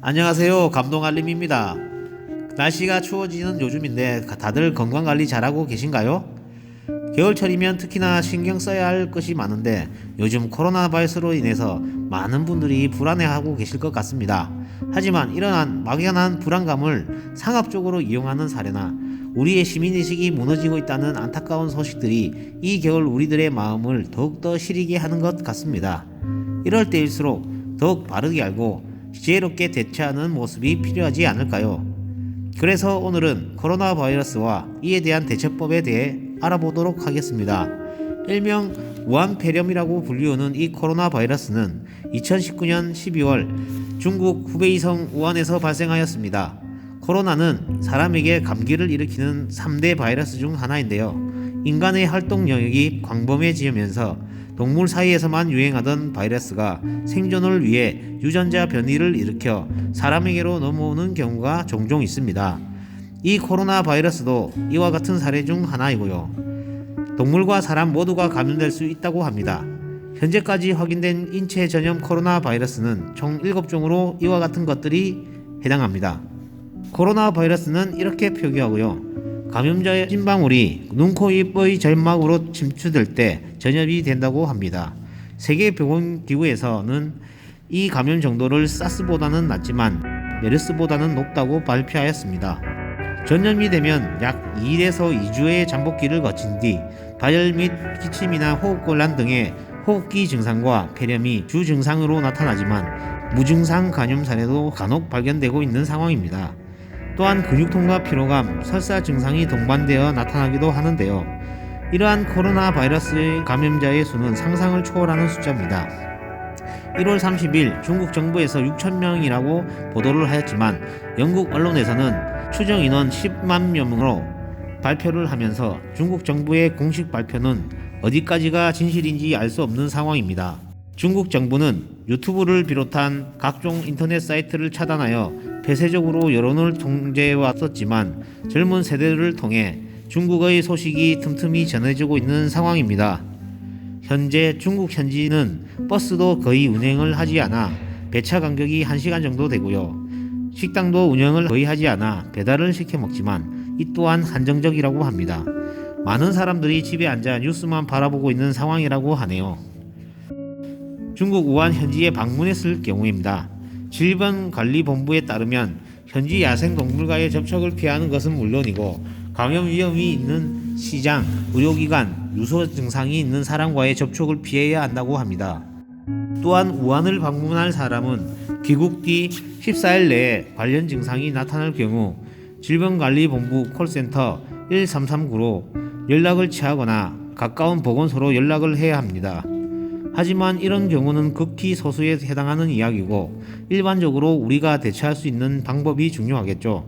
안녕하세요. 감독알림입니다. 날씨가 추워지는 요즘인데 다들 건강관리 잘하고 계신가요? 겨울철이면 특히나 신경 써야 할 것이 많은데 요즘 코로나 바이러스로 인해서 많은 분들이 불안해하고 계실 것 같습니다. 하지만 이러한 막연한 불안감을 상업적으로 이용하는 사례나 우리의 시민의식이 무너지고 있다는 안타까운 소식들이 이 겨울 우리들의 마음을 더욱더 시리게 하는 것 같습니다. 이럴 때일수록 더욱 바르게 알고 지혜롭게 대처하는 모습이 필요하지 않을까요? 그래서 오늘은 코로나 바이러스와 이에 대한 대처법에 대해 알아보도록 하겠습니다. 일명 우한폐렴이라고 불리우는 이 코로나 바이러스는 2019년 12월 중국 후베이성 우한에서 발생하였습니다. 코로나는 사람에게 감기를 일으키는 3대 바이러스 중 하나인데요. 인간의 활동 영역이 광범해지면서 동물 사이에서만 유행하던 바이러스가 생존을 위해 유전자 변이를 일으켜 사람에게로 넘어오는 경우가 종종 있습니다. 이 코로나 바이러스도 이와 같은 사례 중 하나이고요. 동물과 사람 모두가 감염될 수 있다고 합니다. 현재까지 확인된 인체 전염 코로나 바이러스는 총 7종으로 이와 같은 것들이 해당합니다. 코로나 바이러스는 이렇게 표기하고요. 감염자의 침방울이 눈, 코, 입의 점막으로 침투될 때 전염이 된다고 합니다. 세계보건기구에서는 이 감염 정도를 사스보다는 낮지만 메르스보다는 높다고 발표하였습니다. 전염이 되면 약 1에서 2주의 잠복기를 거친 뒤 발열 및 기침이나 호흡곤란 등의 호흡기 증상과 폐렴이 주 증상으로 나타나지만 무증상 감염 사례도 간혹 발견되고 있는 상황입니다. 또한 근육통과 피로감, 설사 증상이 동반되어 나타나기도 하는데요. 이러한 코로나 바이러스의 감염자의 수는 상상을 초월하는 숫자입니다. 1월 30일 중국 정부에서 6,000명이라고 보도를 하였지만 영국 언론에서는 추정 인원 10만 명으로 발표를 하면서 중국 정부의 공식 발표는 어디까지가 진실인지 알 수 없는 상황입니다. 중국 정부는 유튜브를 비롯한 각종 인터넷 사이트를 차단하여 폐쇄적으로 여론을 통제해왔었지만 젊은 세대를 통해 중국의 소식이 틈틈이 전해지고 있는 상황입니다. 현재 중국 현지는 버스도 거의 운행을 하지 않아 배차 간격이 1시간 정도 되고요. 식당도 운영을 거의 하지 않아 배달을 시켜 먹지만 이 또한 한정적이라고 합니다. 많은 사람들이 집에 앉아 뉴스만 바라보고 있는 상황이라고 하네요. 중국 우한 현지에 방문했을 경우입니다. 질병관리본부에 따르면 현지 야생동물과의 접촉을 피하는 것은 물론이고 감염 위험이 있는 시장, 의료기관, 유서 증상이 있는 사람과의 접촉을 피해야 한다고 합니다. 또한 우한을 방문할 사람은 귀국 뒤 14일 내에 관련 증상이 나타날 경우 질병관리본부 콜센터 1339로 연락을 취하거나 가까운 보건소로 연락을 해야 합니다. 하지만 이런 경우는 극히 소수에 해당하는 이야기고 일반적으로 우리가 대처할 수 있는 방법이 중요하겠죠.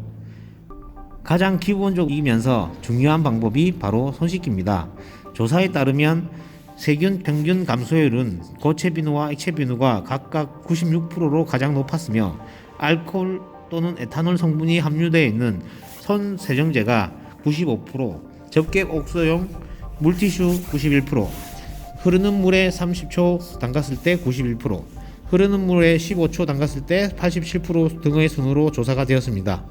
가장 기본적이면서 중요한 방법이 바로 손 씻기입니다. 조사에 따르면 세균 평균 감소율은 고체 비누와 액체 비누가 각각 96%로 가장 높았으며 알코올 또는 에탄올 성분이 함유되어 있는 손 세정제가 95%, 접객 옥수용 물티슈 91%, 흐르는 물에 30초 담갔을 때 91%, 흐르는 물에 15초 담갔을 때 87% 등의 순으로 조사가 되었습니다.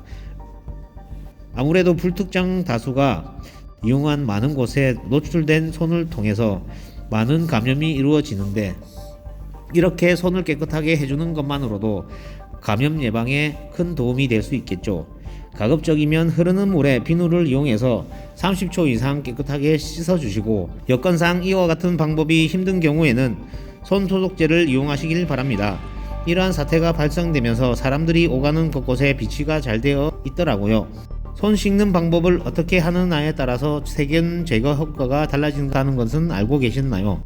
아무래도 불특정 다수가 이용한 많은 곳에 노출된 손을 통해서 많은 감염이 이루어지는데 이렇게 손을 깨끗하게 해주는 것만으로도 감염 예방에 큰 도움이 될 수 있겠죠. 가급적이면 흐르는 물에 비누를 이용해서 30초 이상 깨끗하게 씻어주시고 여건상 이와 같은 방법이 힘든 경우에는 손 소독제를 이용하시길 바랍니다. 이러한 사태가 발생되면서 사람들이 오가는 곳곳에 비치가 잘 되어 있더라고요. 손 씻는 방법을 어떻게 하느냐에 따라서 세균 제거 효과가 달라진다는 것은 알고 계셨나요?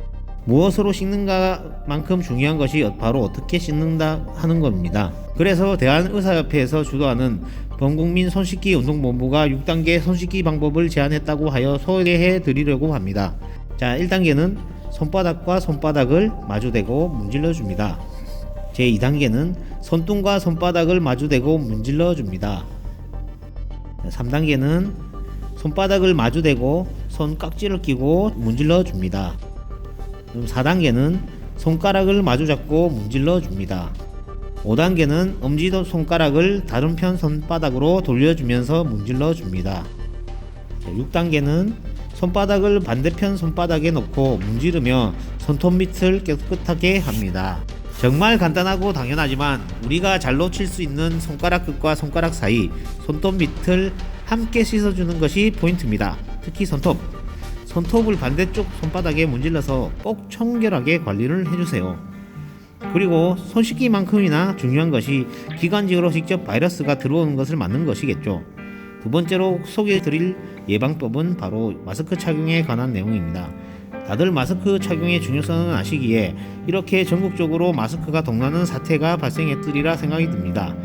무엇으로 씻는가만큼 중요한 것이 바로 어떻게 씻는다 하는 겁니다. 그래서 대한의사협회에서 주도하는 범국민 손씻기 운동본부가 6단계 손씻기 방법을 제안했다고 하여 소개해 드리려고 합니다. 자, 1단계는 손바닥과 손바닥을 마주대고 문질러 줍니다. 제2단계는 손등과 손바닥을 마주대고 문질러 줍니다. 3단계는 손바닥을 마주대고 손 깍지를 끼고 문질러 줍니다. 4단계는 손가락을 마주잡고 문질러 줍니다. 5단계는 엄지도 손가락을 다른 편 손바닥으로 돌려주면서 문질러 줍니다. 6단계는 손바닥을 반대편 손바닥에 놓고 문지르며 손톱 밑을 깨끗하게 합니다. 정말 간단하고 당연하지만 우리가 잘 놓칠 수 있는 손가락 끝과 손가락 사이 손톱 밑을 함께 씻어주는 것이 포인트입니다. 특히 손톱을 반대쪽 손바닥에 문질러서 꼭 청결하게 관리를 해주세요. 그리고 손 씻기만큼이나 중요한 것이 기관지로 직접 바이러스가 들어오는 것을 막는 것이겠죠. 두 번째로 소개해드릴 예방법은 바로 마스크 착용에 관한 내용입니다. 다들 마스크 착용의 중요성을 아시기에 이렇게 전국적으로 마스크가 동나는 사태가 발생했으리라 생각이 듭니다.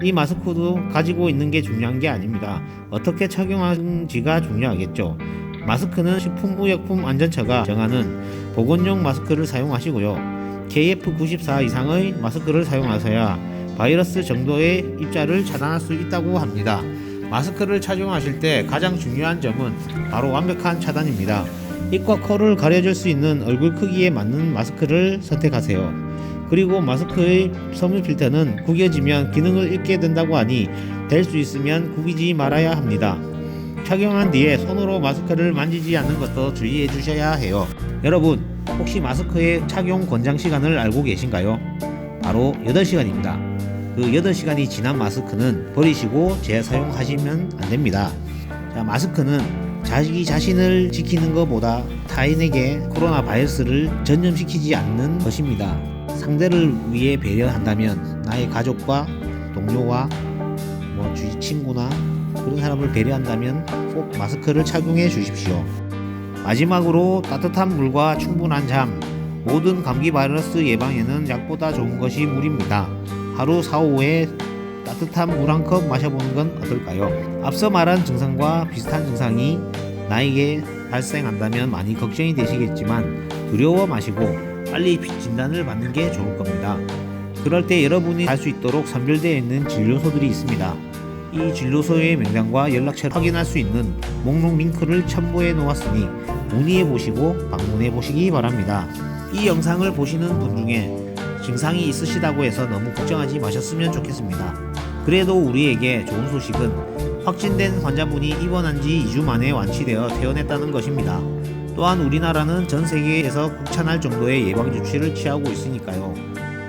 이 마스크도 가지고 있는 게 중요한 게 아닙니다. 어떻게 착용하는지가 중요하겠죠. 마스크는 식품의약품안전처가 정하는 보건용 마스크를 사용하시고요. KF94 이상의 마스크를 사용하셔야 바이러스 정도의 입자를 차단할 수 있다고 합니다. 마스크를 착용하실 때 가장 중요한 점은 바로 완벽한 차단입니다. 입과 코를 가려줄 수 있는 얼굴 크기에 맞는 마스크를 선택하세요. 그리고 마스크의 섬유 필터는 구겨지면 기능을 잃게 된다고 하니 될 수 있으면 구기지 말아야 합니다. 착용한 뒤에 손으로 마스크를 만지지 않는 것도 주의해 주셔야 해요. 여러분, 혹시 마스크의 착용 권장 시간을 알고 계신가요? 바로 8시간입니다. 그 8시간이 지난 마스크는 버리시고 재사용하시면 안됩니다. 마스크는 자기 자신을 지키는 것보다 타인에게 코로나 바이러스를 전염시키지 않는 것입니다. 상대를 위해 배려한다면 나의 가족과 동료와 주위 친구나 그런 사람을 배려한다면 꼭 마스크를 착용해 주십시오. 마지막으로 따뜻한 물과 충분한 잠. 모든 감기 바이러스 예방에는 약보다 좋은 것이 물입니다. 하루 4-5회 따뜻한 물 한 컵 마셔보는 건 어떨까요? 앞서 말한 증상과 비슷한 증상이 나에게 발생한다면 많이 걱정이 되시겠지만 두려워 마시고 빨리 진단을 받는 게 좋을 겁니다. 그럴 때 여러분이 갈 수 있도록 선별되어 있는 진료소들이 있습니다. 이 진료소의 명단과 연락처를 확인할 수 있는 목록 링크를 첨부해 놓았으니 문의해 보시고 방문해 보시기 바랍니다. 이 영상을 보시는 분 중에 증상이 있으시다고 해서 너무 걱정하지 마셨으면 좋겠습니다. 그래도 우리에게 좋은 소식은 확진된 환자분이 입원한 지 2주 만에 완치되어 퇴원했다는 것입니다. 또한 우리나라는 전 세계에서 극찬할 정도의 예방조치를 취하고 있으니까요.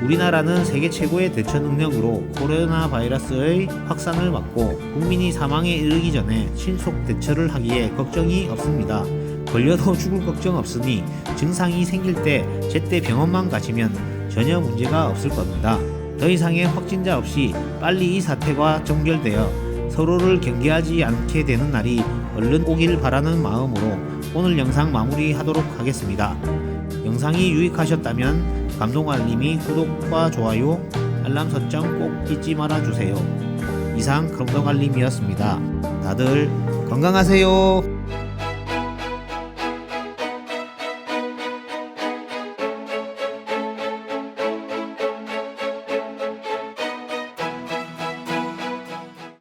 우리나라는 세계 최고의 대처 능력으로 코로나 바이러스의 확산을 막고 국민이 사망에 이르기 전에 신속 대처를 하기에 걱정이 없습니다. 걸려도 죽을 걱정 없으니 증상이 생길 때 제때 병원만 가시면 전혀 문제가 없을 겁니다. 더 이상의 확진자 없이 빨리 이 사태가 종결되어 서로를 경계하지 않게 되는 날이 얼른 오길 바라는 마음으로 오늘 영상 마무리하도록 하겠습니다. 영상이 유익하셨다면 감동알림이 구독과 좋아요, 알람 설정 꼭 잊지 말아주세요. 이상 감동알림이었습니다. 다들 건강하세요.